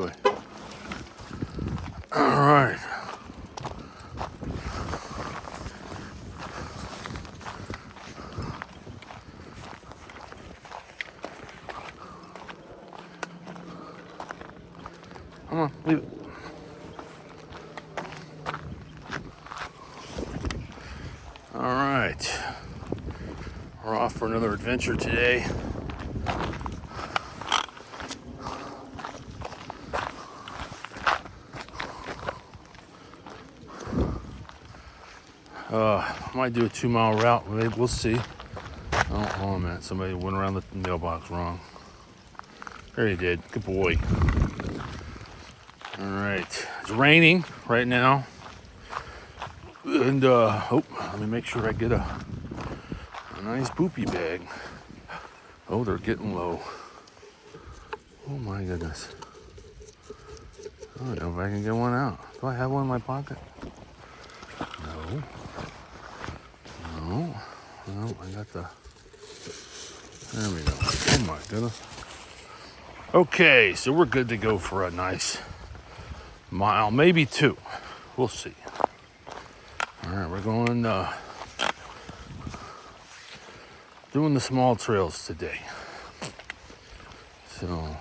way. All right. Come on, leave it. All right. We're off for another adventure today. Might do a 2-mile route. Maybe we'll see. Oh, hold on a minute. Somebody went around the mailbox wrong. There he did. Good boy. All right. It's raining right now. And, let me make sure I get a nice poopy bag. Oh, they're getting low. Oh, my goodness. I don't know if I can get one out. Do I have one in my pocket? No. No, I got the... There we go. Oh, my goodness. Okay, so we're good to go for a nice mile, maybe 2. We'll see. All right, we're going, doing the small trails today. So,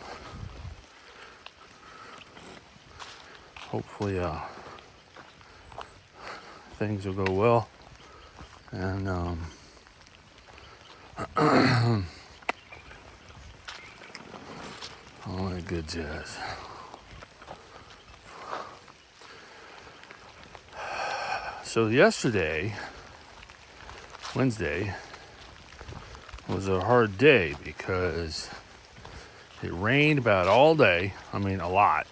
hopefully, things will go well. And, all that good jazz. So yesterday, Wednesday, was a hard day because it rained about all day. I mean, a lot.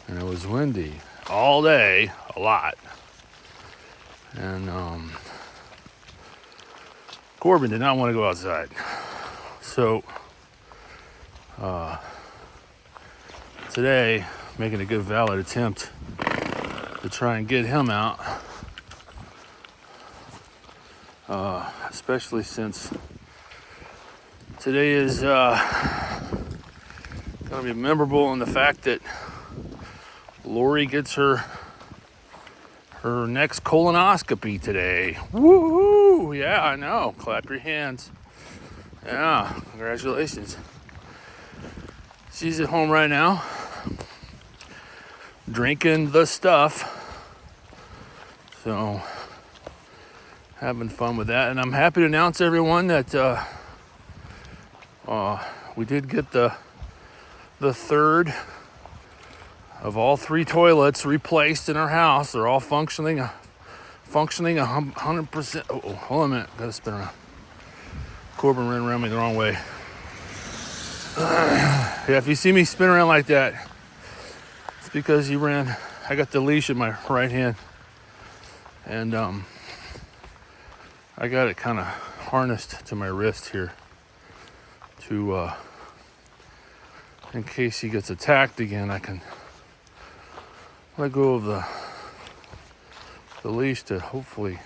And it was windy all day, a lot. And Korben did not want to go outside. So today, making a good valid attempt to try and get him out, especially since today is going to be memorable in the fact that Lori gets her next colonoscopy today. Woo-hoo! Yeah, I know. Clap your hands. Yeah, congratulations. She's at home right now, drinking the stuff. So, having fun with that. And I'm happy to announce, everyone, that we did get the third of all 3 toilets replaced in our house. They're all functioning 100%. Oh, hold on a minute. Gotta spin around. Korben ran around me the wrong way. Yeah, if you see me spin around like that, it's because he ran. I got the leash in my right hand. And I got it kind of harnessed to my wrist here to, in case he gets attacked again, I can let go of the leash to hopefully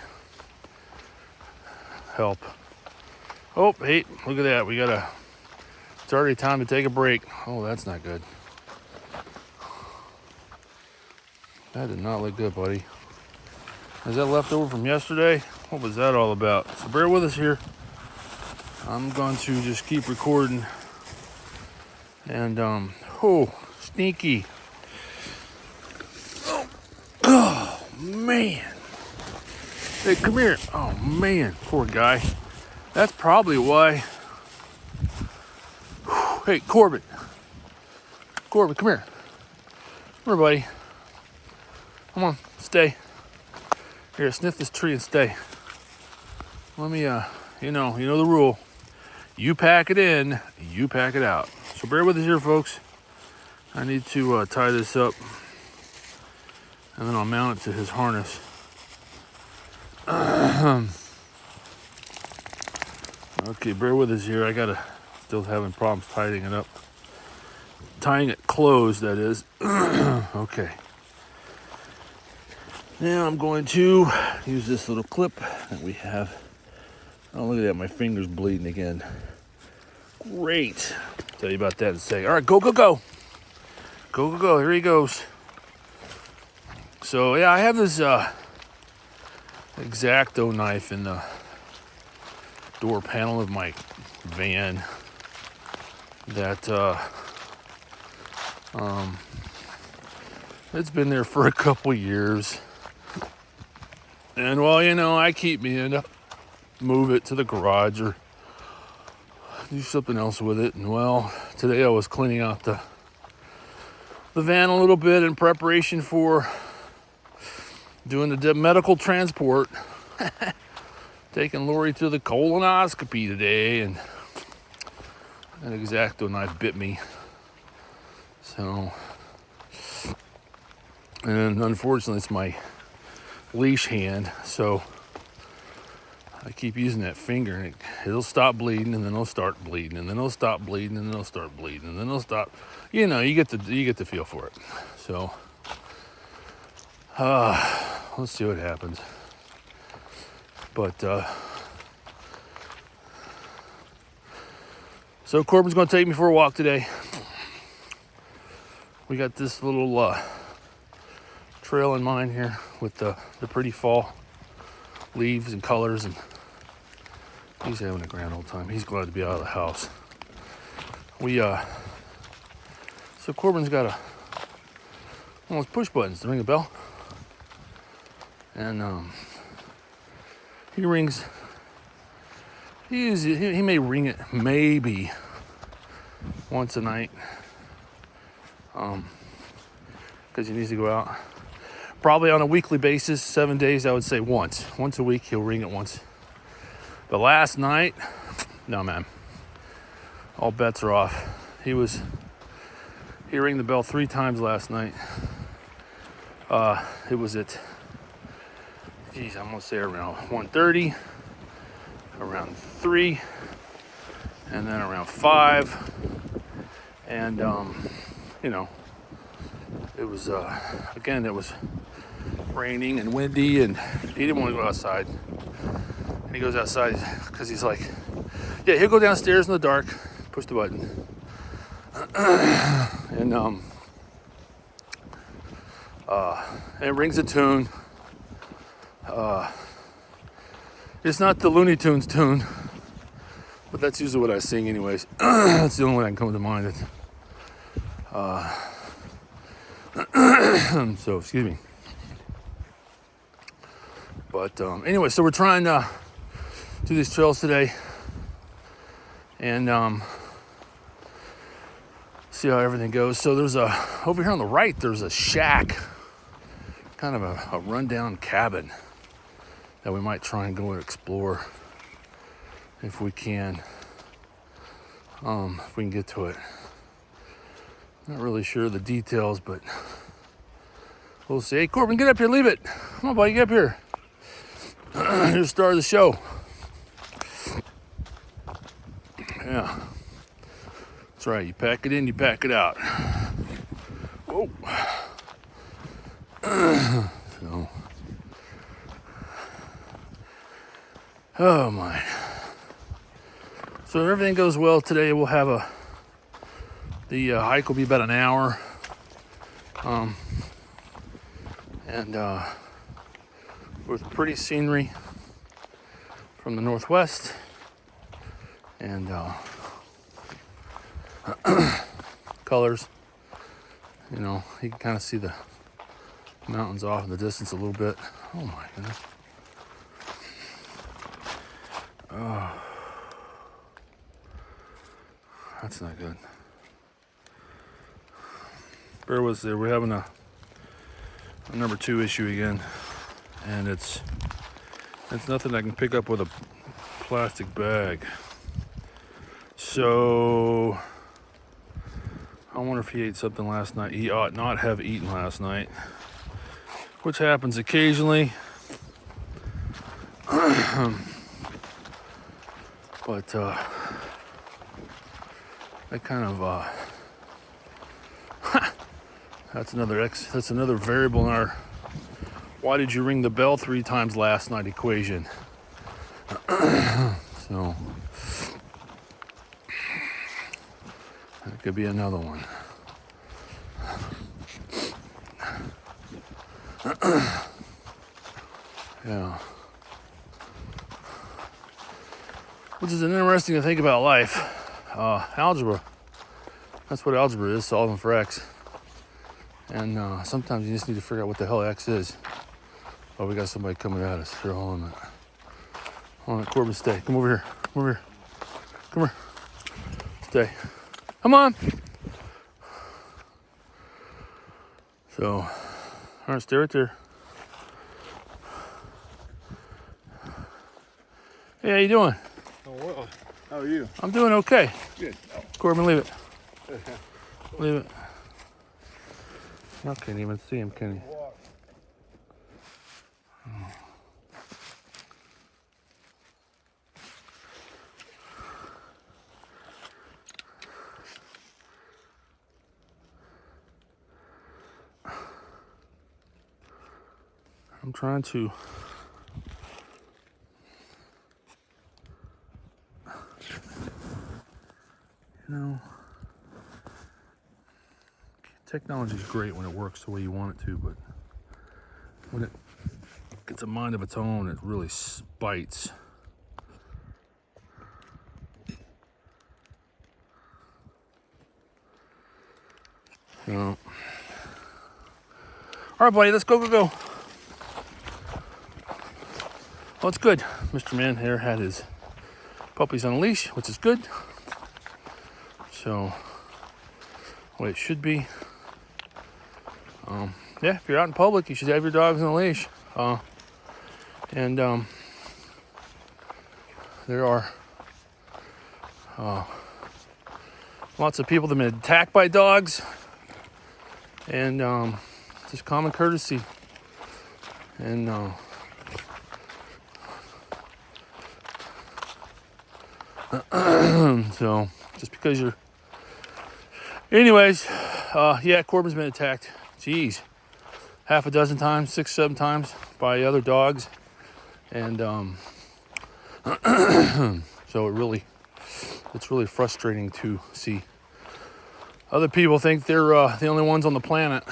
help. Oh, hey, look at that. It's already time to take a break. Oh, that's not good. That did not look good, buddy. Is that left over from yesterday? What was that all about? So bear with us here. I'm going to just keep recording. And, oh, sneaky. Oh, man. Hey, come here. Oh, man, poor guy. That's probably why. Hey, Korben. Korben, come here. Come here, buddy. Come on, stay. Here, sniff this tree and stay. Let me, you know the rule. You pack it in, you pack it out. So bear with us here, folks. I need to tie this up, and then I'll mount it to his harness. Okay, bear with us here. Still having problems tying it up. Tying it closed, that is. Okay. Now I'm going to use this little clip that we have. Oh, look at that. My finger's bleeding again. Great. Tell you about that in a second. All right, go, go, go. Go, go, go. Here he goes. So, yeah, I have this X-Acto knife in the door panel of my van that it's been there for a couple years. And, well, you know, I keep meaning to move it to the garage or do something else with it. And, well, today I was cleaning out the van a little bit in preparation for doing the medical transport. Taking Lori to the colonoscopy today, and an X-Acto knife bit me. So, and unfortunately it's my leash hand, so I keep using that finger, and it'll stop bleeding, and then it'll start bleeding, and then it'll stop bleeding, and then it'll start bleeding, and then it'll stop. You know, you get the feel for it. So, let's see what happens. But so Korben's going to take me for a walk today. We got this little trail in mind here with the pretty fall leaves and colors, and he's having a grand old time. He's glad to be out of the house. So Korben's got one of those push buttons to ring a bell, and he rings. He may ring it maybe once a night, because he needs to go out. Probably on a weekly basis, 7 days, I would say once a week he'll ring it once. But last night, no man, all bets are off. He rang the bell 3 times last night. It was at, I'm gonna say around 1:30. Around 3, and then around 5, and you know, it was again, it was raining and windy, and he didn't want to go outside. And he goes outside because he's like, yeah, he'll go downstairs in the dark, push the button, and it rings a tune. It's not the Looney Tunes tune, but that's usually what I sing anyways. That's the only one that can come to mind. So, excuse me. But anyway, so we're trying to do these trails today and see how everything goes. So there's over here on the right, there's a shack, kind of a rundown cabin that we might try and go and explore if we can. If we can get to it. Not really sure of the details, but we'll see. Hey, Korben, get up here, leave it. Come on, buddy, get up here. Here's the star of the show. Yeah. That's right, you pack it in, you pack it out. Whoa. So. Oh my. So if everything goes well today, we'll have the hike will be about an hour. And with pretty scenery from the northwest. And colors. You know, you can kind of see the mountains off in the distance a little bit. Oh my goodness. Oh, that's not good. Bear with us there. We're having a number 2 issue again, and it's nothing I can pick up with a plastic bag. So I wonder if he ate something last night. He ought not have eaten last night, which happens occasionally. But that kind of that's another variable in our why did you ring the bell 3 times last night equation. So that could be another one. Yeah. Which is an interesting to think about life. Algebra. That's what algebra is, solving for x. And sometimes you just need to figure out what the hell x is. Oh, we got somebody coming at us. Here, hold on. Hold on, Korben, stay. Come over here. Come over here. Come here. Stay. Come on. So, all right, stay right there. Hey, how you doing? Oh, well. How are you? I'm doing okay. Good. Oh. Korben, leave it. Leave it. I can't even see him, can you? I'm trying to technology is great when it works the way you want it to, but when it gets a mind of its own, it really bites. So, all right, buddy, let's go. Well, it's good. Mr. Man here had his puppies on a leash, which is good. So, the way it should be. Yeah, if you're out in public, you should have your dogs on a leash. And there are lots of people that have been attacked by dogs, and just common courtesy. And so just because you're, anyways, yeah, Korben's been attacked. Jeez, half a dozen times, 6, 7 times by other dogs, and so it's really frustrating to see other people think they're the only ones on the planet.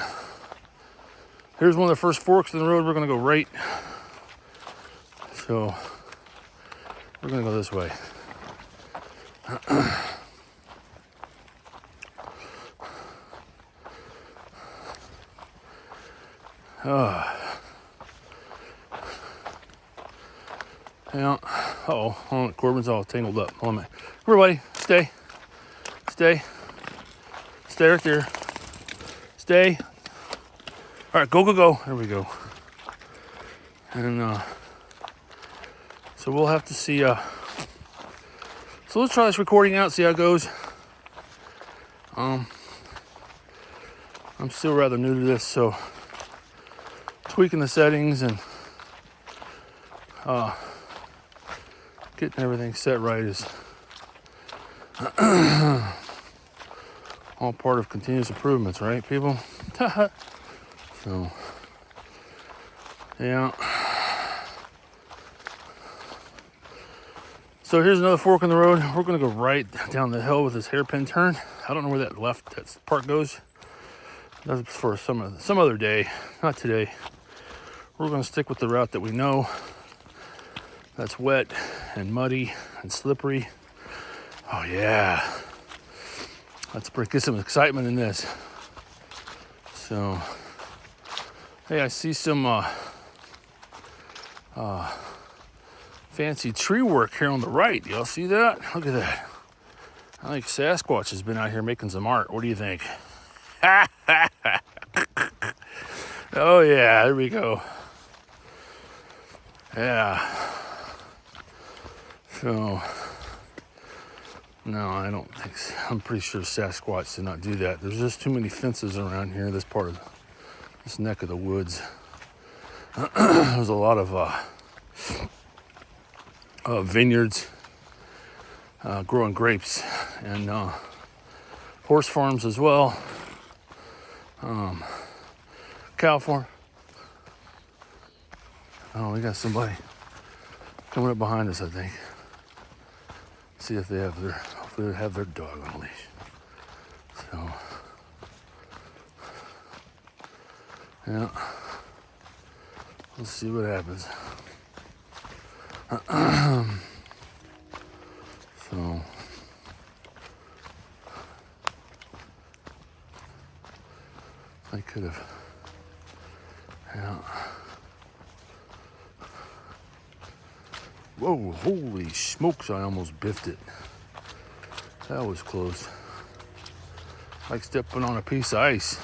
Here's one of the first forks in the road. We're gonna go right, so we're gonna go this way. Yeah. Uh-oh. Hold on. Korben's all tangled up. Hold on a minute. Come here, buddy. Stay. Stay. Stay right there. Stay. All right. Go. There we go. And so we'll have to see. So let's try this recording out. See how it goes. I'm still rather new to this, so tweaking the settings and getting everything set right is all part of continuous improvements, right, people? So, yeah. So here's another fork in the road. We're gonna go right down the hill with this hairpin turn. I don't know where that part goes. That's for some other day, not today. We're gonna stick with the route that we know. That's wet and muddy and slippery. Oh yeah. Let's get some excitement in this. So, hey, I see some fancy tree work here on the right. Y'all see that? Look at that. I think Sasquatch has been out here making some art. What do you think? Oh yeah, there we go. Yeah. So, no, I don't think so. I'm pretty sure Sasquatch did not do that. There's just too many fences around here, this part of this neck of the woods. There's a lot of vineyards growing grapes, and horse farms as well. Cow farm. Oh, we got somebody coming up behind us, I think. See if they have their dog on a leash. So, yeah. Let's see what happens. So I could have, yeah. Whoa, holy smokes, I almost biffed it. That was close. Like stepping on a piece of ice.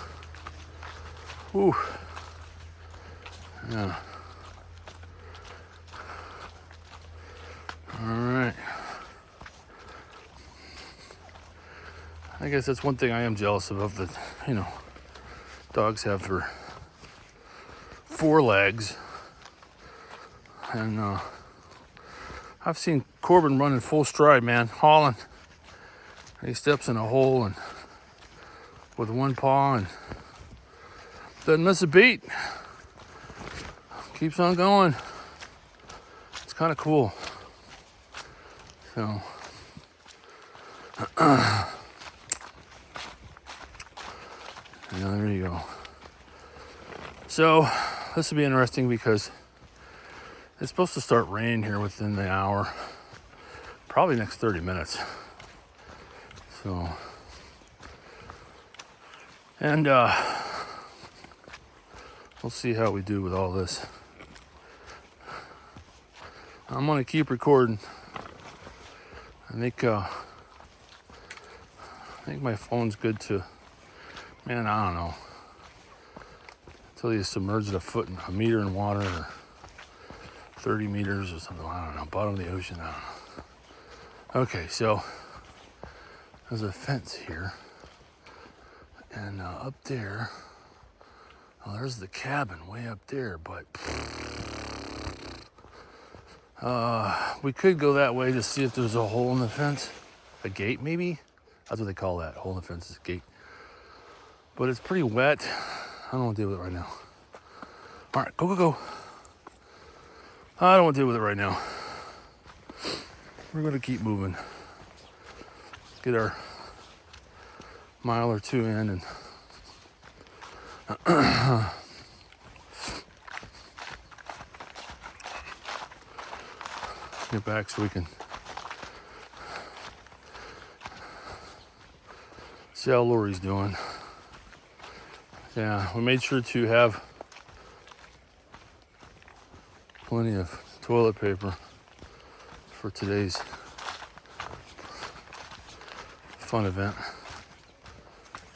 Whew. Yeah. All right. I guess that's one thing I am jealous of that, you know, dogs have their 4 legs. And I've seen Korben run in full stride, man, hauling. He steps in a hole and with one paw and doesn't miss a beat. Keeps on going. It's kind of cool. So, yeah, there you go. So, this will be interesting because it's supposed to start raining here within the hour, probably next 30 minutes. So, and we'll see how we do with all this. I'm gonna keep recording. I think my phone's good to, man, I don't know, until you submerge it a meter in water, or 30 meters or something, I don't know, bottom of the ocean, I don't know. Okay, so there's a fence here, and up there, well, there's the cabin way up there, but we could go that way to see if there's a hole in the fence, a gate maybe. That's what they call that, hole in the fence is a gate. But it's pretty wet. I don't want to deal with it right now. All right, go. I don't want to deal with it right now. We're going to keep moving. Get our mile or two in and get back so we can see how Lori's doing. Yeah, we made sure to have plenty of toilet paper for today's fun event.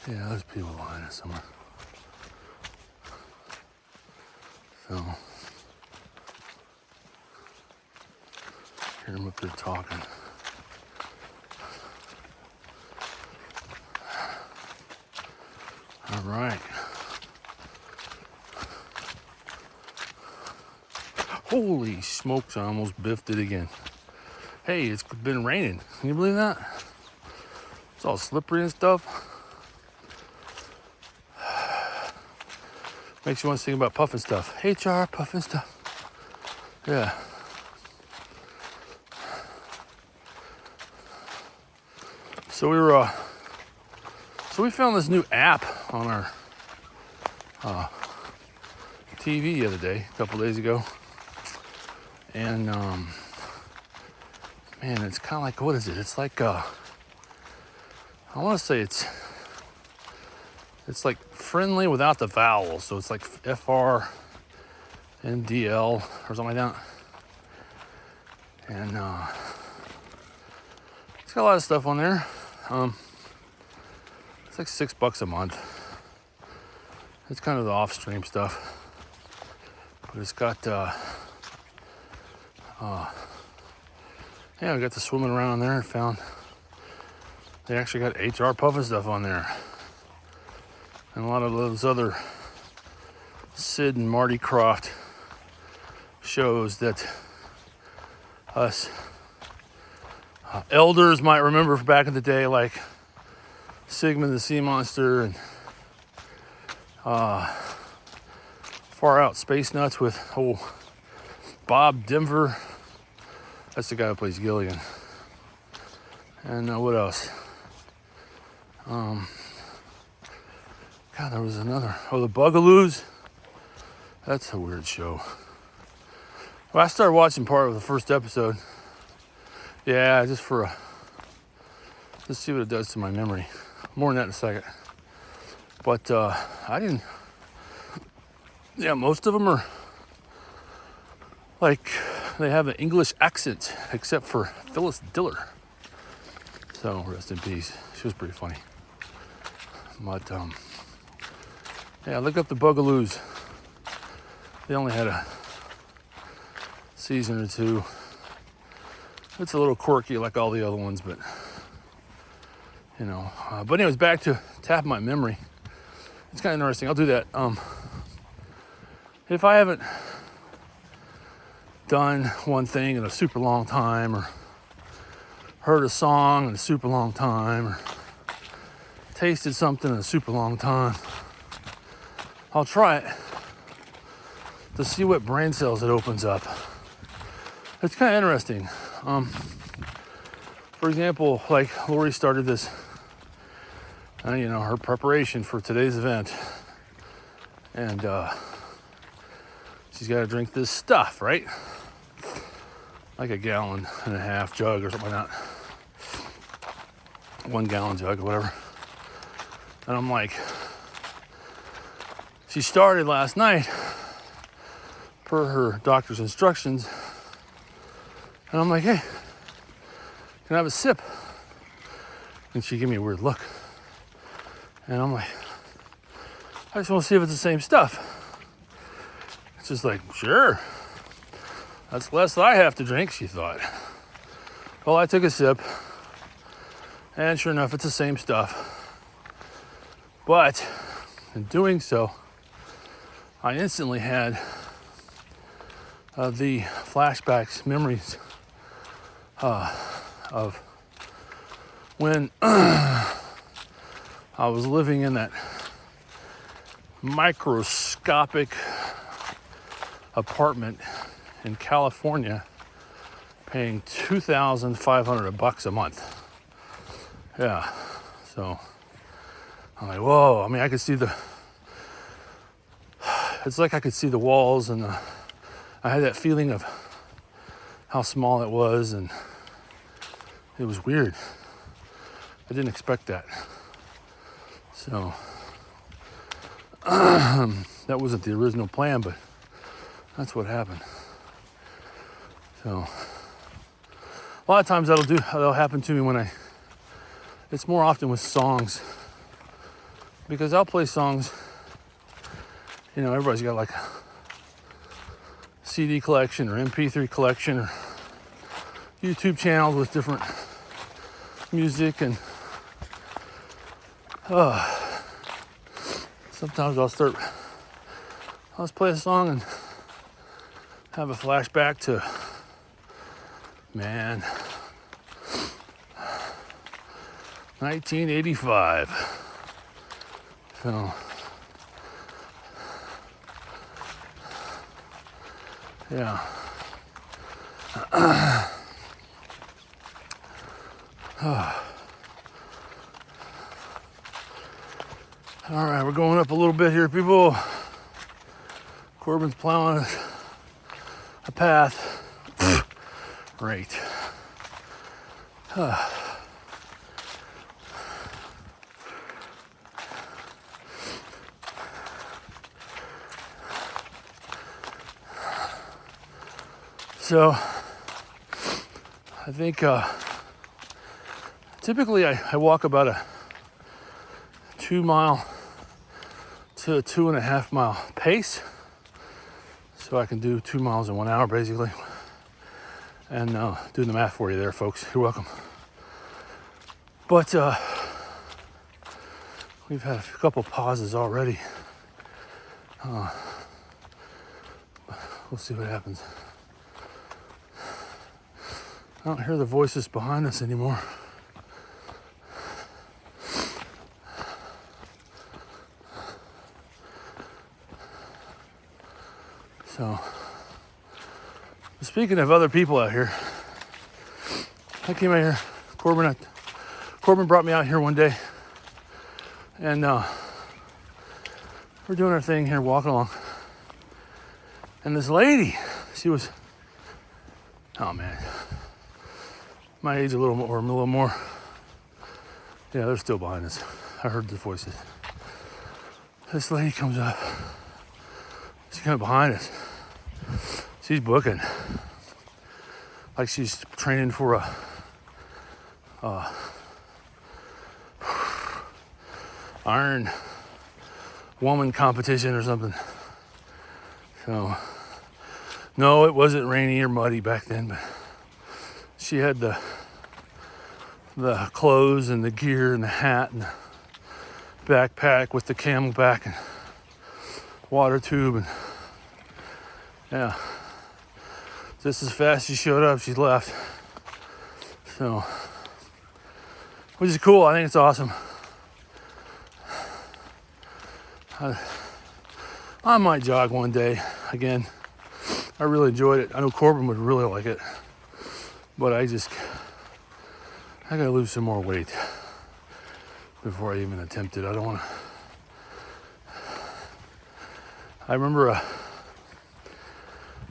Yeah, there's people behind us somewhere. So, hear them up there talking. All right. Holy smokes, I almost biffed it again. Hey, it's been raining. Can you believe that? It's all slippery and stuff. Makes you want to think about puffing stuff. HR, puffing stuff. Yeah. So we found this new app on our TV the other day, a couple days ago. And man, it's kind of like, what is it? It's like I want to say it's like friendly without the vowels. So it's like FR and DL or something like that. And it's got a lot of stuff on there. It's like $6 a month. It's kind of the off-stream stuff. But it's got yeah, we got the swimming around there and found they actually got HR puffing stuff on there. And a lot of those other Sid and Marty Croft shows that us elders might remember from back in the day, like Sigmund the Sea Monster and Far Out Space Nuts with old Bob Denver. That's the guy who plays Gilligan. And what else? God, there was another. Oh, the Bugaloos. That's a weird show. Well, I started watching part of the first episode. Yeah, just let's see what it does to my memory. More on that in a second. But I didn't. Yeah, most of them are like they have an English accent, except for Phyllis Diller. So rest in peace. She was pretty funny. But yeah, look up the Bugaloos. They only had a season or two. It's a little quirky like all the other ones, but you know. But anyways, back to tapping my memory. It's kind of interesting. I'll do that. If I haven't done one thing in a super long time, or heard a song in a super long time, or tasted something in a super long time, I'll try it to see what brain cells it opens up. It's kind of interesting. For example, like Lori started this, her preparation for today's event, and she's got to drink this stuff, right? Like a 1.5 gallon jug or something like that. 1 gallon jug or whatever. And I'm like, she started last night per her doctor's instructions. And I'm like, hey, can I have a sip? And she gave me a weird look. And I'm like, I just want to see if it's the same stuff. It's just like, sure. That's less I have to drink, she thought. Well, I took a sip. And sure enough, it's the same stuff. But in doing so, I instantly had the flashbacks, memories of when I was living in that microscopic apartment in California, paying $2,500 a month. Yeah, so I'm like, whoa. I mean, I could see it's like I could see the walls, and I had that feeling of how small it was, and it was weird. I didn't expect that. So that wasn't the original plan, but that's what happened. So a lot of times that'll happen to me it's more often with songs, because I'll play songs, everybody's got like a CD collection or MP3 collection or YouTube channels with different music, and sometimes I'll just play a song and have a flashback to, 1985. So, yeah. All right, we're going up a little bit here, people. Korben's plowing a path. Right. So, I think typically I walk about a 2 mile to a 2.5 mile pace. So I can do 2 miles in 1 hour, basically. And do the math for you there, folks. You're welcome. But we've had a couple pauses already. We'll see what happens. I don't hear the voices behind us anymore. So, speaking of other people out here, I came out here. Korben brought me out here one day, and we're doing our thing here, walking along. And this lady, she was Oh man, my age a little more. Yeah, they're still behind us. I heard the voices. This lady comes up. She's kind of behind us. She's booking. Like she's training for a Iron Woman competition or something. So, no, it wasn't rainy or muddy back then, but she had the clothes and the gear and the hat and the backpack with the camelback and water tube, and yeah, just as fast as she showed up, she left. So, which is cool. I think it's awesome. I might jog one day again. I really enjoyed it. I know Korben would really like it, but I gotta lose some more weight before I even attempt it. I don't want to. I remember I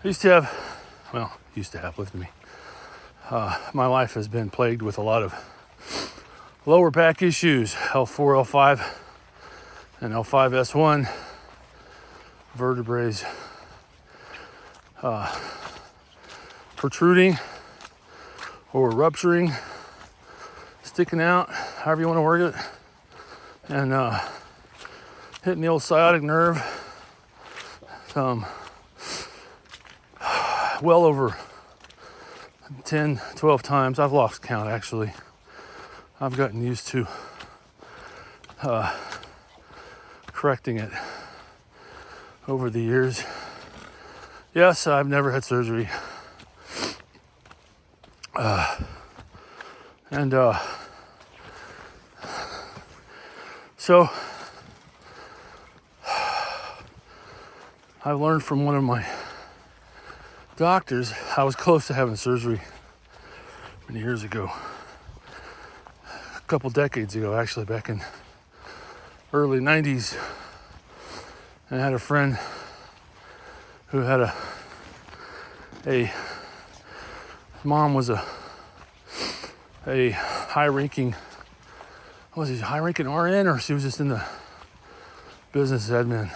used to have, listen to me. My life has been plagued with a lot of lower back issues, L4, L5, and L5S1 vertebrae protruding or rupturing, sticking out, however you want to work it, and hitting the old sciatic nerve well over 10, 12 times. I've lost count, actually. I've gotten used to correcting it over the years. Yes, I've never had surgery. So I learned from one of my doctors. I was close to having surgery many years ago, a couple decades ago, actually, back in early 90s. And I had a friend who had a mom was a high-ranking RN, or she was just in the business admin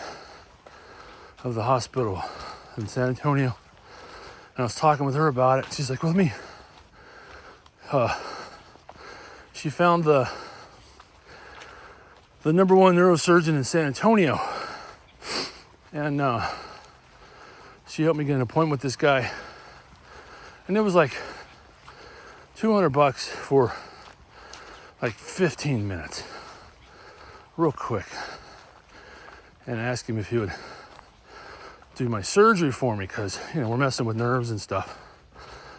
of the hospital in San Antonio. And I was talking with her about it. She's like, well, she found the number one neurosurgeon in San Antonio. And she helped me get an appointment with this guy. And it was like $200 for like 15 minutes. Real quick. And I asked him if he would do my surgery for me, because we're messing with nerves and stuff.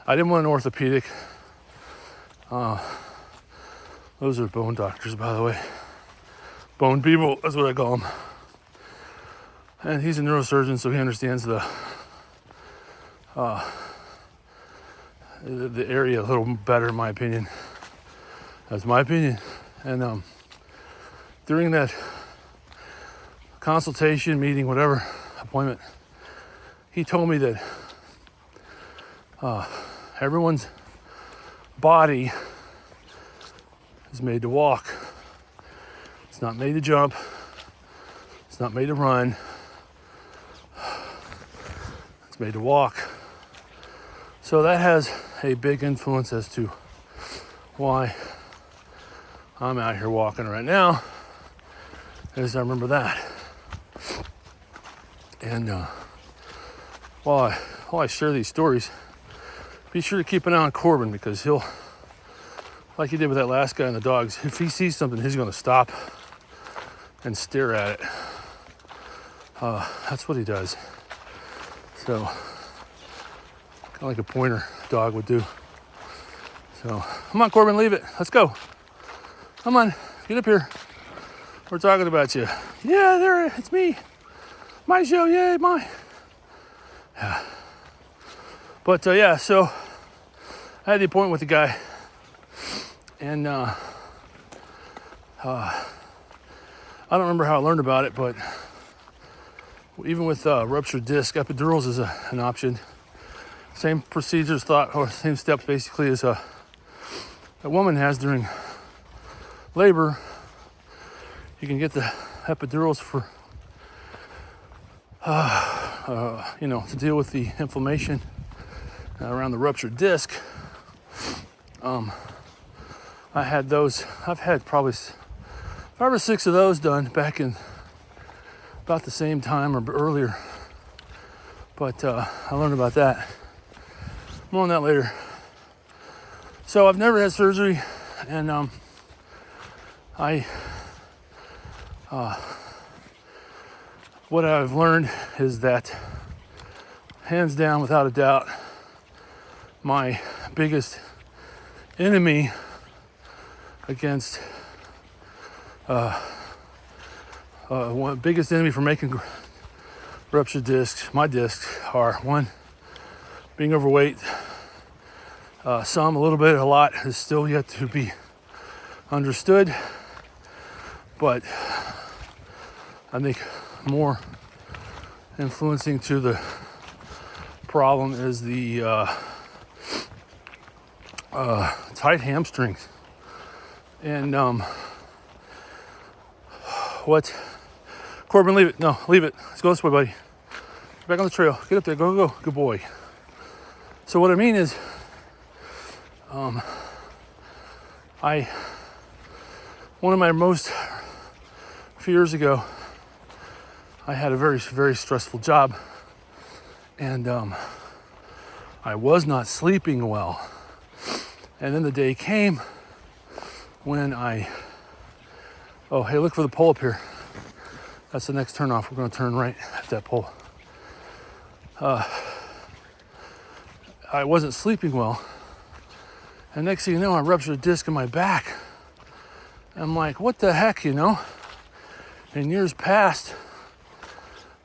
I didn't want an orthopedic. Those are bone doctors, by the way. Bone people, that's what I call them. And he's a neurosurgeon, so he understands the area a little better, in my opinion. That's my opinion. And during that consultation, meeting, whatever, appointment, he told me that everyone's body is made to walk. It's not made to jump. It's not made to run. It's made to walk. So that has a big influence as to why I'm out here walking right now, as I remember that. And while I share these stories, be sure to keep an eye on Korben, because he'll, like he did with that last guy and the dogs, if he sees something, he's going to stop and stare at it. That's what he does. So, kind of like a pointer dog would do. So, come on, Korben, leave it. Let's go. Come on, get up here. We're talking about you. Yeah, there, it's me. My show, yay, my. Yeah. But yeah, so I had the appointment with the guy, and I don't remember how I learned about it, but even with ruptured disc, epidurals is an option. Same procedures, or same steps basically as a woman has during labor. You can get the epidurals for, to deal with the inflammation around the ruptured disc. I had those. I've had probably 5 or 6 of those done back in about the same time or earlier. But I learned about that. More on that later. So I've never had surgery, and what I've learned is that, hands down, without a doubt, my biggest enemy against biggest enemy for making ruptured discs, my discs, are: 1, being overweight. Some, a little bit, a lot is still yet to be understood, but I think more influencing to the problem is the tight hamstrings. And what? Korben, leave it. No, leave it. Let's go this way, buddy. Get back on the trail. Get up there. Go, go, go. Good boy. So what I mean is, one of my most few years ago, I had a very, very stressful job, and I was not sleeping well. And then the day came when hey, look for the pole up here. That's the next turn off. We're going to turn right at that pole. I wasn't sleeping well. And next thing you know, I ruptured a disc in my back. I'm like, what the heck, In years past,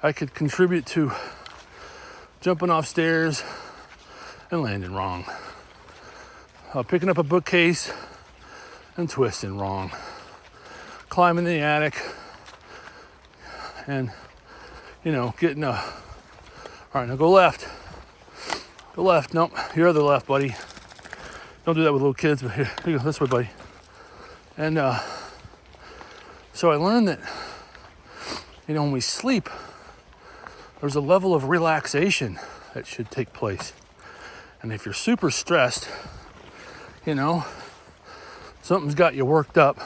I could contribute to jumping off stairs and landing wrong. Picking up a bookcase and twisting wrong. Climbing the attic and, getting all right, now go left. Go left. Nope, your other left, buddy. Don't do that with little kids, but here you go, this way, buddy. And so I learned that, when we sleep, there's a level of relaxation that should take place. And if you're super stressed, something's got you worked up,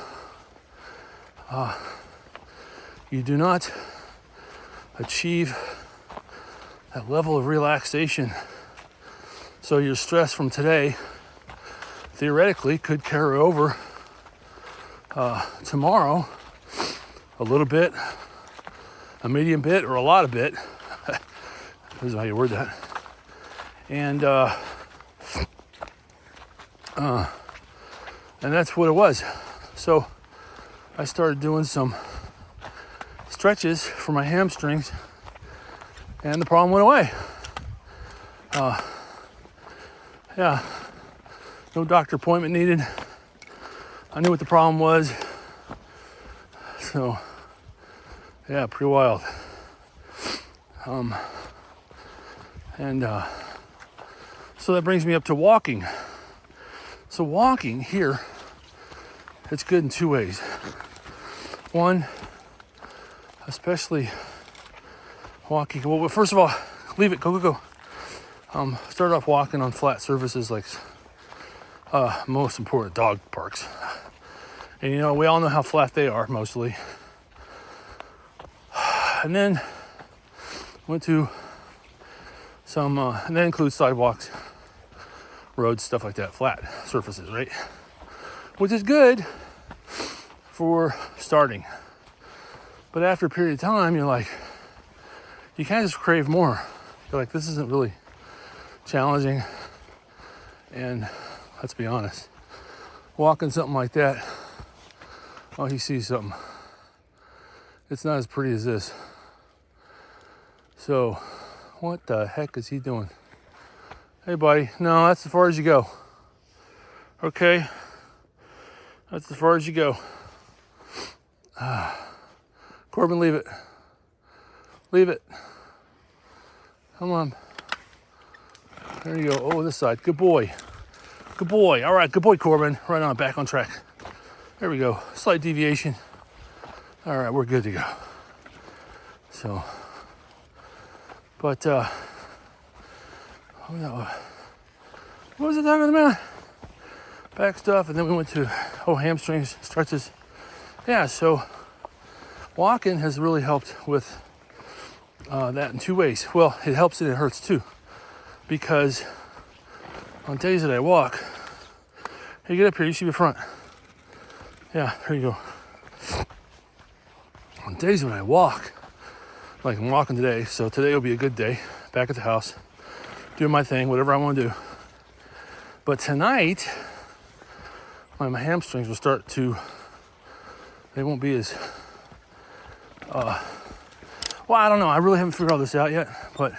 you do not achieve that level of relaxation. So your stress from today theoretically could carry over tomorrow, a little bit, a medium bit, or a lot of bit. This is how you word that. And that's what it was. So I started doing some stretches for my hamstrings, and the problem went away. No doctor appointment needed. I knew what the problem was. So, yeah, pretty wild. So that brings me up to walking. So walking here, it's good in 2 ways. One, especially walking. Well, first of all, leave it. Go, go, go. Start off walking on flat surfaces, like most important dog parks. And we all know how flat they are mostly. And then went to some, and that includes sidewalks, roads, stuff like that, flat surfaces, right? Which is good for starting. But after a period of time, you're like, you kind of just crave more. You're like, this isn't really challenging. And let's be honest, walking something like that, oh, he sees something. It's not as pretty as this. So, what the heck is he doing? Hey, buddy. No, that's as far as you go. Okay. That's as far as you go. Korben, leave it. Leave it. Come on. There you go. Oh, this side. Good boy. Good boy. All right, good boy, Korben. Right on, back on track. There we go. Slight deviation. All right, we're good to go. So, but, what was I talking about? Back stuff, and then we went to, hamstrings, stretches. Yeah, so walking has really helped with that in two ways. Well, it helps and it hurts too. Because on days that I walk, hey, get up here, you see the front. Yeah, there you go. On days when I walk, like I'm walking today, so today will be a good day, back at the house, doing my thing, whatever I want to do. But tonight, my hamstrings will start to, they won't be as, well, I don't know, I really haven't figured all this out yet, but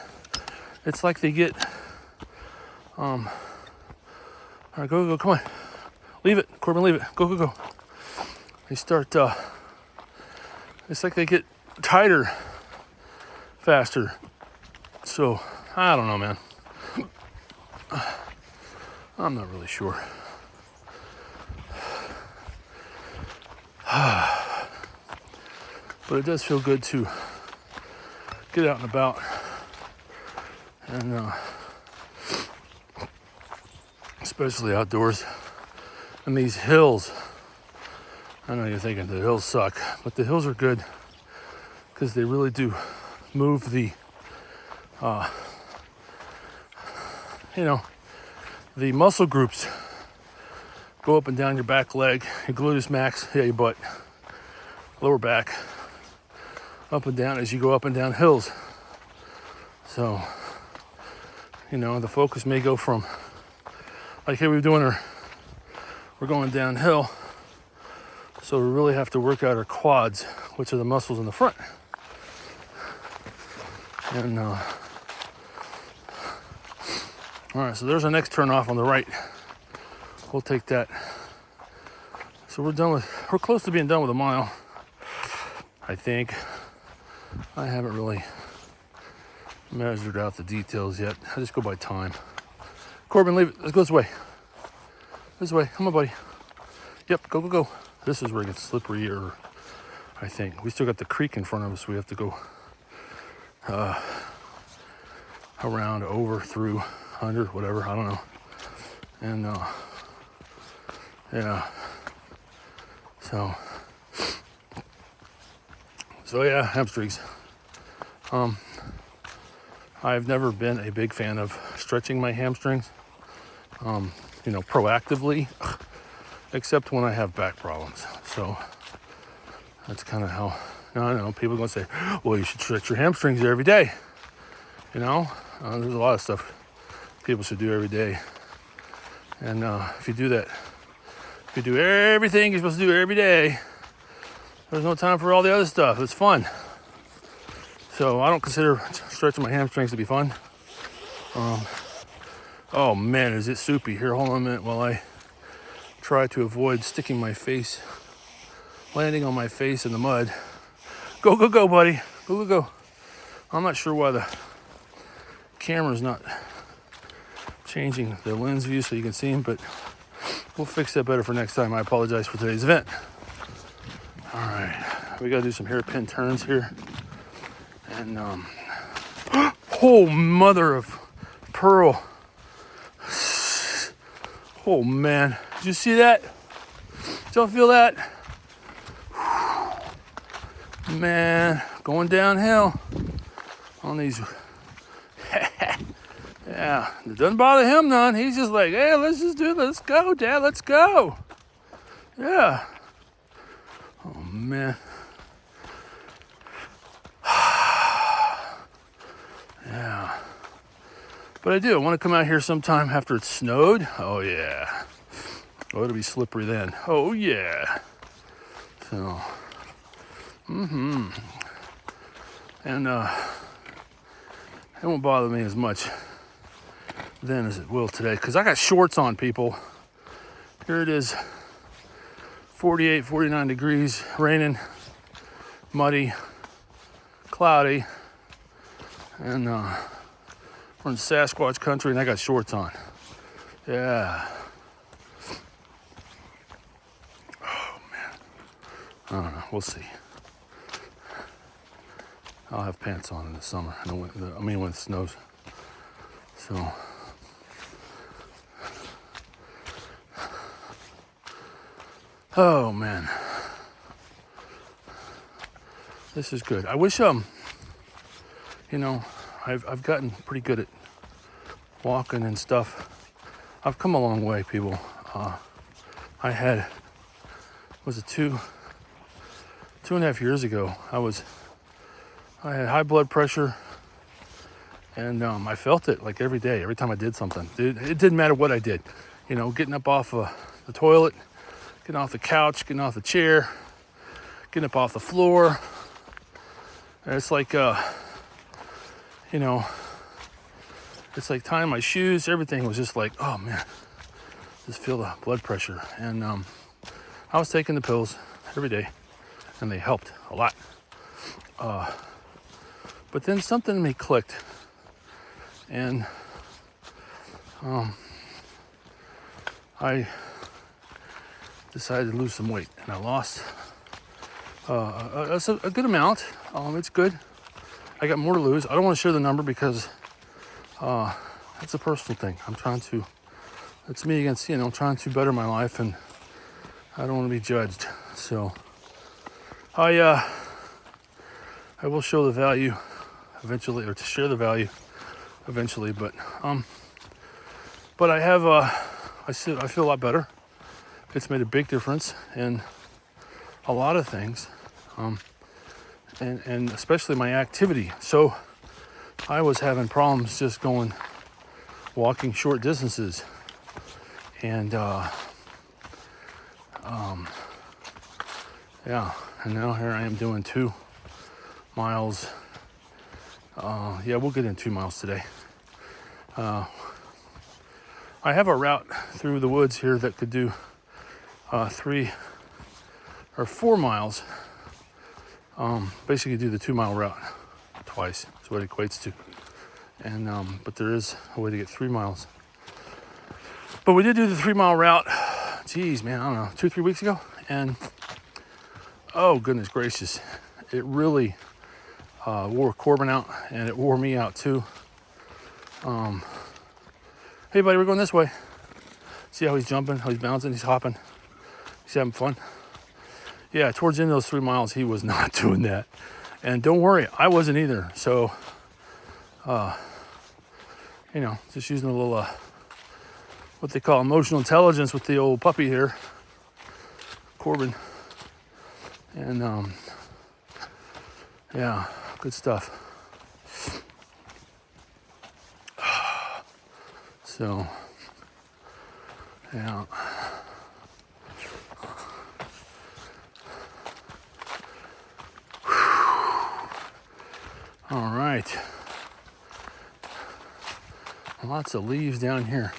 it's like they get, all right, go, come on. Leave it, Korben, leave it. Go. They start, it's like they get tighter faster. So, I don't know, man. I'm not really sure. But it does feel good to get out and about. And, especially outdoors. And these hills, I know you're thinking the hills suck, but the hills are good because they really do move the, the muscle groups go up and down your back leg, your gluteus max, your butt, lower back, up and down as you go up and down hills. So, the focus may go from, like here we're going downhill, so we really have to work out our quads, which are the muscles in the front. And all right, so there's our next turn off on the right. We'll take that. So we're close to being done with a mile, I think. I haven't really measured out the details yet. I just go by time. Korben, leave it. Let's go this way. This way. Come on, buddy. Yep, go. This is where it gets slipperier, I think. We still got the creek in front of us. We have to go around, over, through, under, whatever. I don't know. And, yeah. So yeah, hamstrings. I've never been a big fan of stretching my hamstrings, proactively, except when I have back problems. So that's kind of how, I know people are going to say, well, you should stretch your hamstrings every day. There's a lot of stuff people should do every day. And if you do that, if you do everything you're supposed to do every day, there's no time for all the other stuff. It's fun. So I don't consider stretching my hamstrings to be fun. Oh man, is it soupy. Here, hold on a minute while I try to avoid sticking my face, landing on my face in the mud. Go, buddy. Go. I'm not sure why the camera's not changing the lens view so you can see him, but we'll fix that better for next time. I apologize for today's event. All right, we gotta do some hairpin turns here. And, oh, mother of pearl. Oh, man. Did you see that? Did y'all feel that? Man, going downhill on these. Yeah, it doesn't bother him none. He's just like, hey, let's go, Dad, let's go. Yeah. Oh, man. Yeah. But I do. I want to come out here sometime after it's snowed. Oh, yeah. Oh, it'll be slippery then. Oh, yeah. So, and, it won't bother me as much then as it will today. Because I got shorts on, people. Here it is. 48, 49 degrees. Raining. Muddy. Cloudy. And We're in Sasquatch country and I got shorts on. Yeah. Oh, man. I don't know. We'll see. I'll have pants on in the summer. When it snows. So. Oh, man. This is good. I wish, I've gotten pretty good at walking and stuff. I've come a long way, people. I had, was it 2.5 years ago, I had high blood pressure, and I felt it like every day, every time I did something. It didn't matter what I did. Getting up off the toilet, getting off the couch, getting off the chair, getting up off the floor. And it's like, it's like tying my shoes. Everything was just like, oh man, just feel the blood pressure. And I was taking the pills every day, and they helped a lot. But then something in me clicked, and I decided to lose some weight, and I lost a good amount. It's good. I got more to lose. I don't want to share the number because it's a personal thing. It's me against, I'm trying to better my life, and I don't want to be judged. So I will show the value eventually, or to share the value eventually, but I have, I feel a lot better. It's made a big difference in a lot of things, and especially my activity. So I was having problems just walking short distances, and and now here I am doing 2 miles. We'll get in 2 miles today. I have a route through the woods here that could do 3 or 4 miles. Basically do the 2 mile route twice. That's what it equates to. And but there is a way to get 3 miles. But we did do the 3 mile route. Geez, man, I don't know, 2-3 weeks ago, and oh goodness gracious, it really wore Korben out, and it wore me out too. Hey buddy, we're going this way. See how he's jumping, how he's bouncing, he's hopping. He's having fun. Yeah, towards the end of those 3 miles, he was not doing that. And don't worry, I wasn't either. So, just using a little, what they call emotional intelligence with the old puppy here, Korben. And, yeah, good stuff. So, yeah. All right. Lots of leaves down here.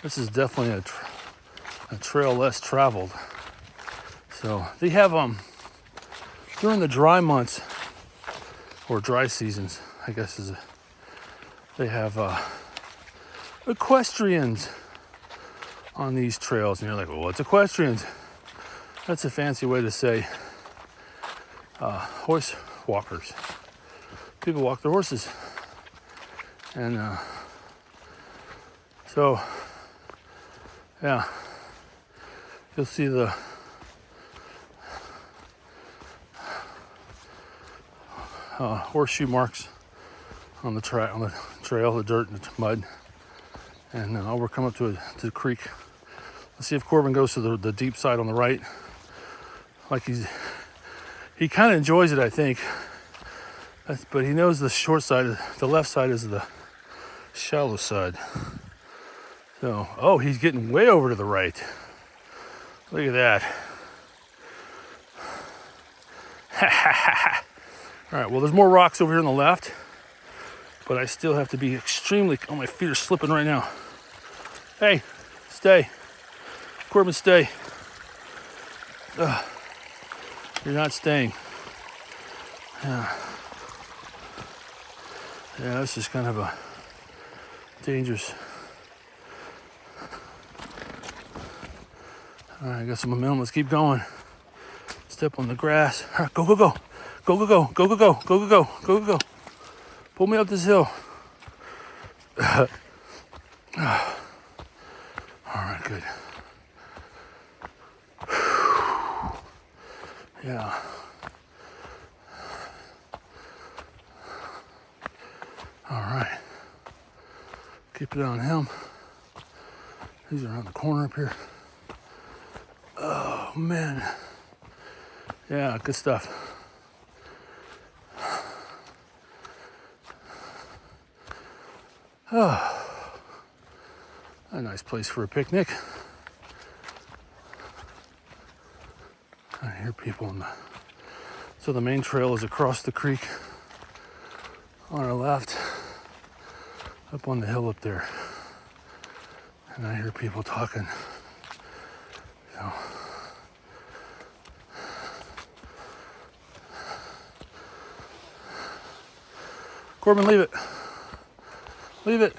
This is definitely a trail less traveled. So they have during the dry months, or dry seasons, I guess they have equestrians on these trails, and you're like, well, what's equestrians? That's a fancy way to say horse walkers. People walk their horses, and so yeah, you'll see the horseshoe marks on the trail, the dirt and the mud, and we're coming up to the creek. Let's see if Korben goes to the deep side on the right. Like he kind of enjoys it, I think. But he knows the short side, the left side is the shallow side. So, oh, he's getting way over to the right. Look at that. All right, well, there's more rocks over here on the left, but I still have to be extremely, oh, my feet are slipping right now. Hey, stay. Korben, stay. You're not staying. Yeah, this is kind of dangerous. All right, I got some momentum. Let's keep going. Step on the grass. All right, go, go, go. Go, go, go. Go, go, go. Go, go, go. Go, go, go. Pull me up this hill. All right, good. Yeah. All right. Keep it on him. These are around the corner up here. Oh, man. Yeah, good stuff. Oh, a nice place for a picnic. I hear people in the... So the main trail is across the creek on our left, up on the hill up there. And I hear people talking. So, Korben, leave it. Leave it.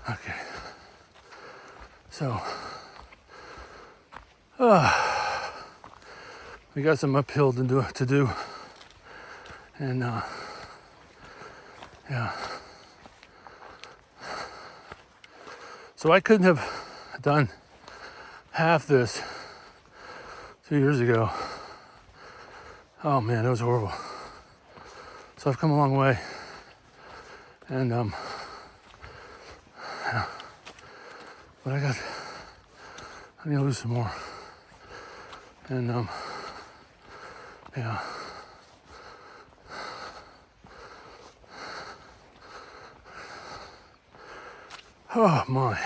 Okay. So, we got some uphill to do. And, yeah. So I couldn't have done half this 2 years ago. Oh man, it was horrible. So I've come a long way. And, yeah. But I need to lose some more. And, yeah. Oh my.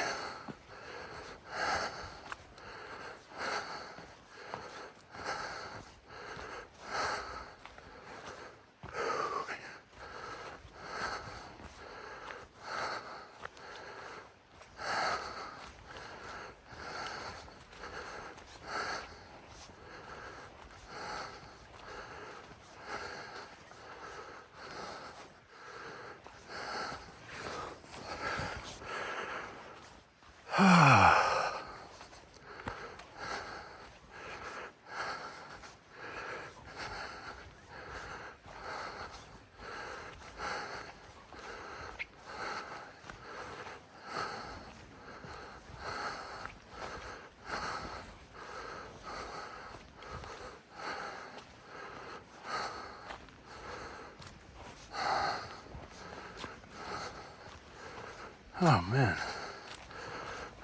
Oh man,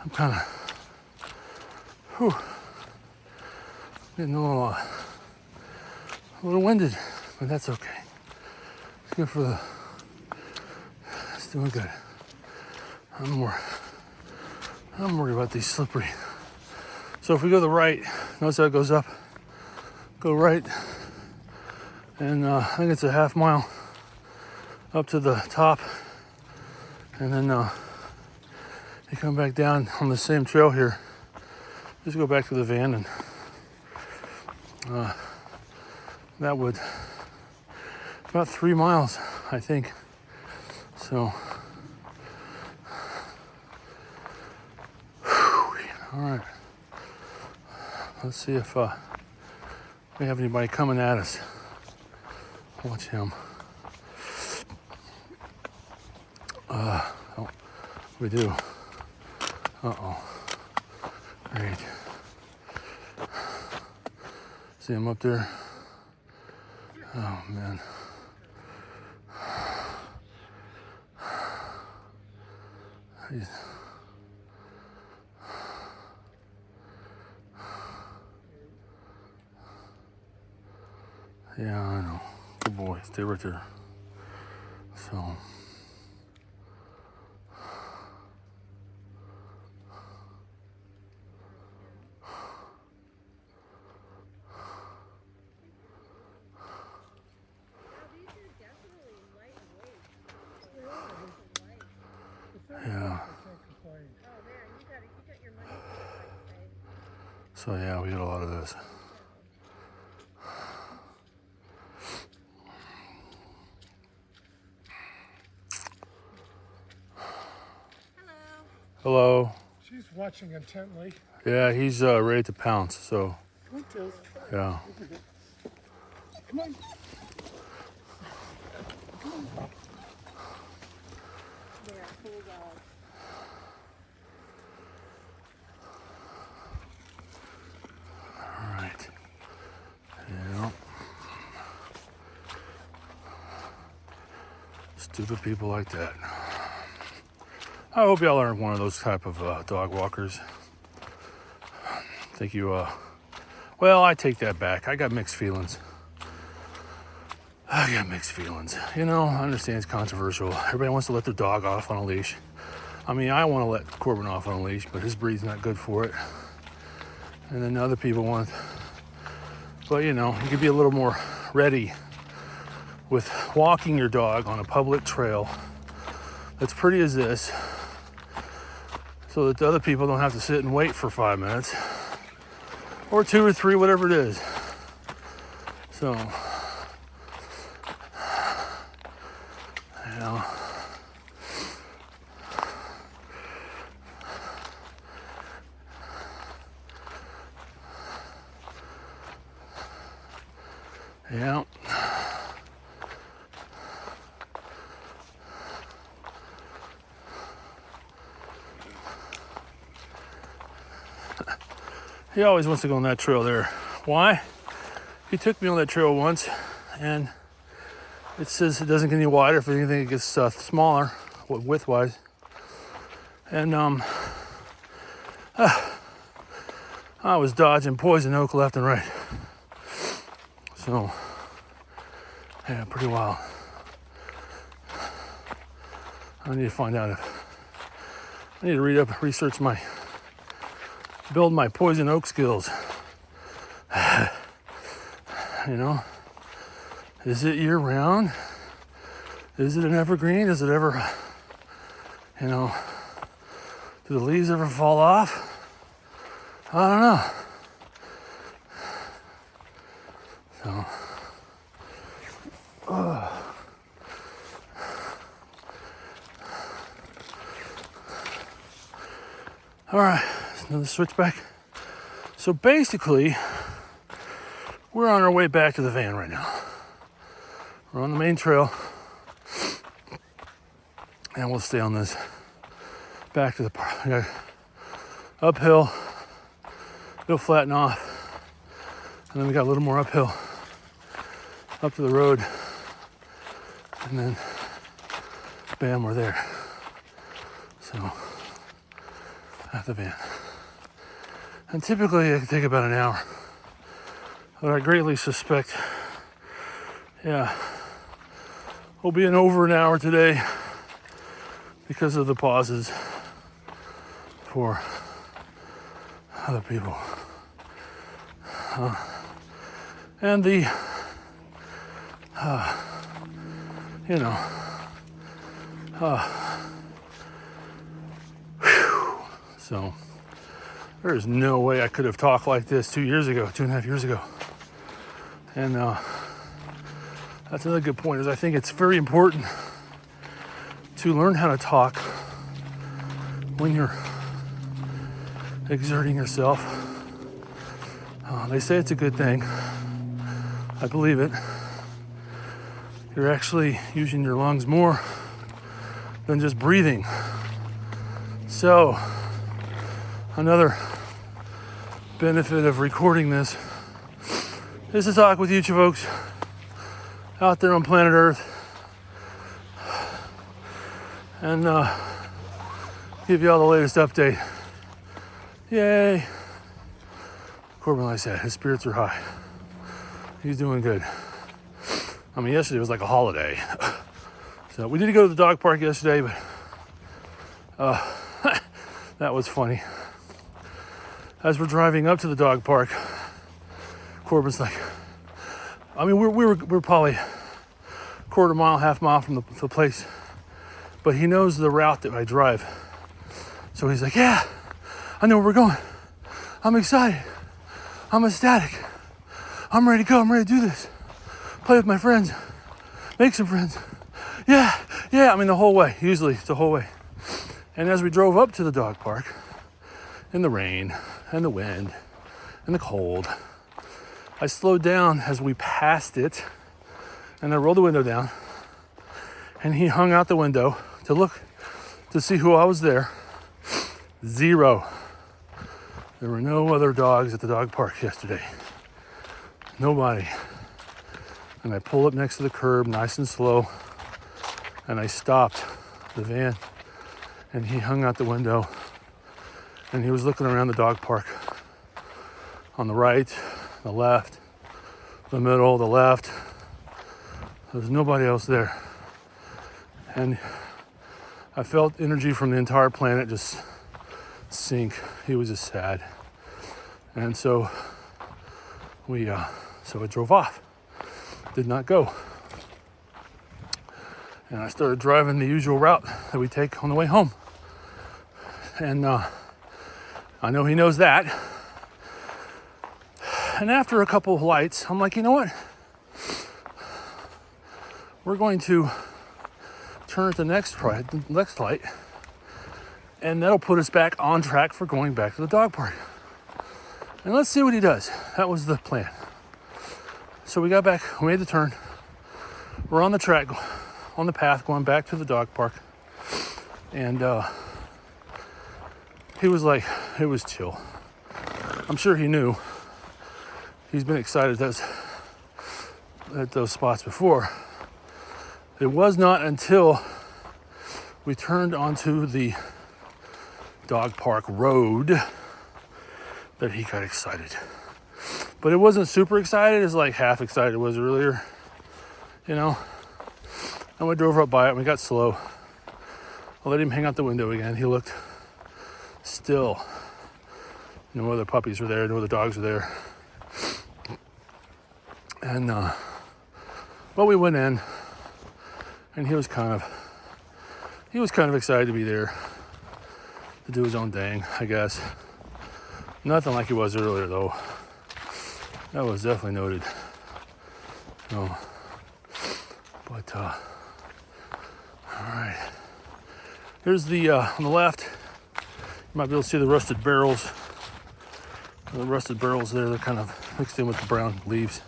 I'm kind of getting a little winded, but that's okay. It's good for it's doing good. I'm worried about these slippery. So if we go to the right, notice how it goes up. Go right, and I think it's a half mile up to the top, and then you come back down on the same trail here. Just go back to the van, and that would about 3 miles, I think. So, all right. Let's see if we have anybody coming at us. Watch him. Oh, we do. Uh-oh. Great. See him up there? Oh, man. Yeah, I know. Good boy. Stay right there. So... Yeah. So yeah, we got a lot of this. Hello. She's watching intently. Yeah, he's ready to pounce, so. Come on, Tills. Yeah. Come on. All right. Yeah. Stupid people like that. I hope y'all aren't one of those type of dog walkers. Think you, well, I take that back. I got mixed feelings. You know, I understand it's controversial. Everybody wants to let their dog off on a leash. I mean, I want to let Korben off on a leash, but his breed's not good for it. And then other people want, but you know, you could be a little more ready with walking your dog on a public trail that's pretty as this, so that the other people don't have to sit and wait for 5 minutes or 2 or 3, whatever it is. So, you know, yeah. He always wants to go on that trail there. Why? He took me on that trail once, and it says it doesn't get any wider. If anything, it gets smaller, width-wise. And I was dodging poison oak left and right. So, yeah, pretty wild. I need to find out if I need to research build my poison oak skills. You know, is it year round? Is it an evergreen? Does it ever, you know, do the leaves ever fall off? I don't know. So, all right, another switchback. So basically, we're on our way back to the van right now. We're on the main trail, and we'll stay on this back to the park. We got uphill, it'll flatten off, and then we got a little more uphill up to the road, and then bam, we're there. So at the van. And typically it can take about an hour. But I greatly suspect, yeah, we'll be in over an hour today because of the pauses for other people. And the, you know, so there is no way I could have talked like this 2 years ago, 2.5 years ago. And that's another good point, is I think it's very important to learn how to talk when you're exerting yourself. They say it's a good thing. I believe it. You're actually using your lungs more than just breathing. So, another benefit of recording this is to talk with you folks out there on planet Earth and give you all the latest update. Yay! Korben, like I said, his spirits are high. He's doing good. I mean, yesterday was like a holiday. So we did go to the dog park yesterday, but that was funny. As we're driving up to the dog park, Korben's like, I mean, we're probably quarter mile, half mile from the place, but he knows the route that I drive. So he's like, yeah, I know where we're going. I'm excited. I'm ecstatic. I'm ready to go. I'm ready to do this. Play with my friends. Make some friends. Yeah. I mean, the whole way. Usually it's the whole way. And as we drove up to the dog park, in the rain and the wind and the cold, I slowed down as we passed it, and I rolled the window down, and he hung out the window to look to see who I was there. Zero. There were no other dogs at the dog park yesterday. Nobody. And I pulled up next to the curb, nice and slow, and I stopped the van, and he hung out the window, and he was looking around the dog park on the right, the left, the middle, the left. There was nobody else there. And I felt energy from the entire planet just sink. He was just sad. And so I drove off. Did not go. And I started driving the usual route that we take on the way home. And I know he knows that. And after a couple of lights, I'm like, you know what? We're going to turn at the next light, and that'll put us back on track for going back to the dog park. And let's see what he does. That was the plan. So we got back, we made the turn. We're on the track, on the path, going back to the dog park. And he was like, it was chill. I'm sure he knew. He's been excited at those spots before. It was not until we turned onto the dog park road that he got excited. But it wasn't super excited, it's like half excited was earlier, you know. And we drove up by it and we got slow. I let him hang out the window again. He looked still. No other puppies were there, no other dogs were there. And well, we went in, and he was kind of excited to be there, to do his own thing, I guess. Nothing like he was earlier, though. That was definitely noted. No. But all right. Here's the on the left. You might be able to see the rusted barrels. The rusted barrels there, they're kind of mixed in with the brown leaves.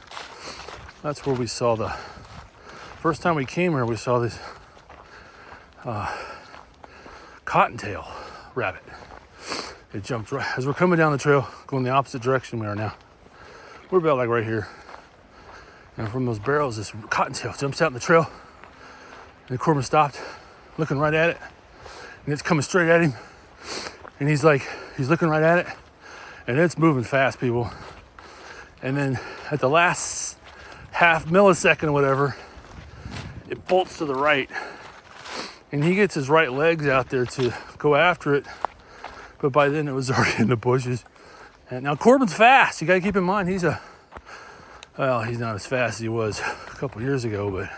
That's where we saw the first time we came here. We saw this cottontail rabbit. It jumped right as we're coming down the trail, going the opposite direction we are now. We're about like right here, and from those barrels, this cottontail jumps out in the trail. And Korben stopped, looking right at it, and it's coming straight at him. And he's looking right at it, and it's moving fast, people. And then at the last half millisecond or whatever, it bolts to the right, and he gets his right legs out there to go after it. But by then it was already in the bushes. And now Korben's fast. You gotta keep in mind he's not as fast as he was a couple years ago, but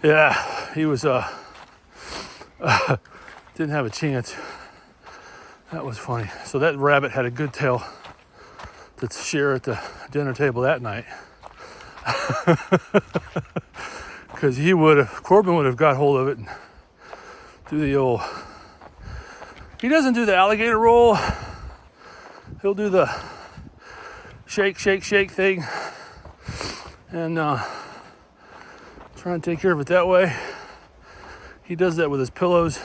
yeah, he was didn't have a chance. That was funny. So that rabbit had a good tail to share at the dinner table that night. Because Korben would have got hold of it and do the old, he doesn't do the alligator roll. He'll do the shake, shake, shake thing and try and take care of it that way. He does that with his pillows,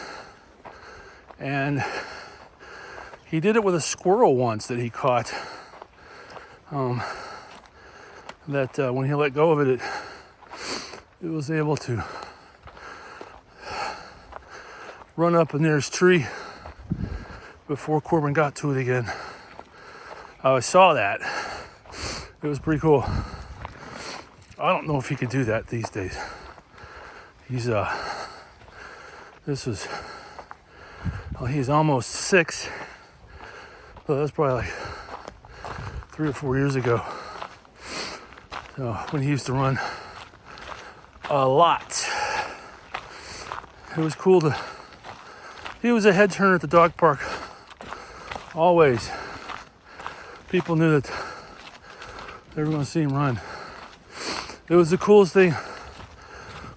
and he did it with a squirrel once that he caught. When he let go of it, it was able to run up the nearest tree before Korben got to it again. I saw that. It was pretty cool. I don't know if he could do that these days. He's he's almost 6. So that's probably like 3 or 4 years ago. So when he used to run a lot. It was cool he was a head turner at the dog park. Always. People knew that they were going to see him run. It was the coolest thing.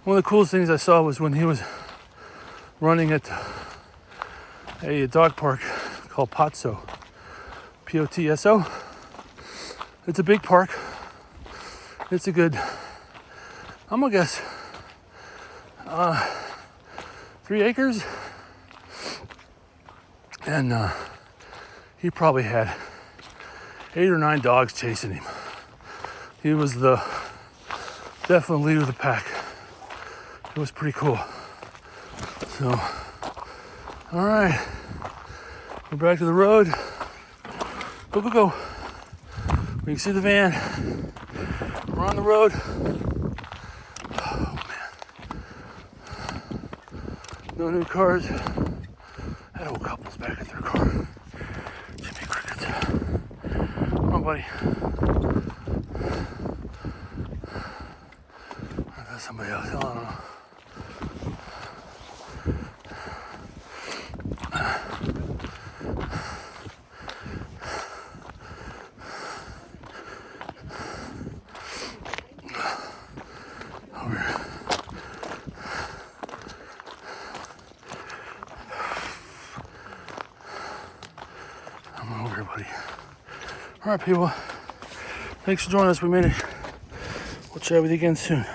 One of the coolest things I saw was when he was running at a dog park called Potso, Potso. It's a big park. It's a good, I'm gonna guess, 3 acres. And he probably had 8 or 9 dogs chasing him. He was definitely leader of the pack. It was pretty cool. So, all right, we're back to the road. Go, go, go. We can see the van. We're on the road. Oh, man. No new cars. Had old couples back at their car. Jimmy Crickets. Come on, buddy. Or is that somebody else? I don't know. I'm over here, buddy. All right, people. Thanks for joining us. We made it. We'll chat with you again soon.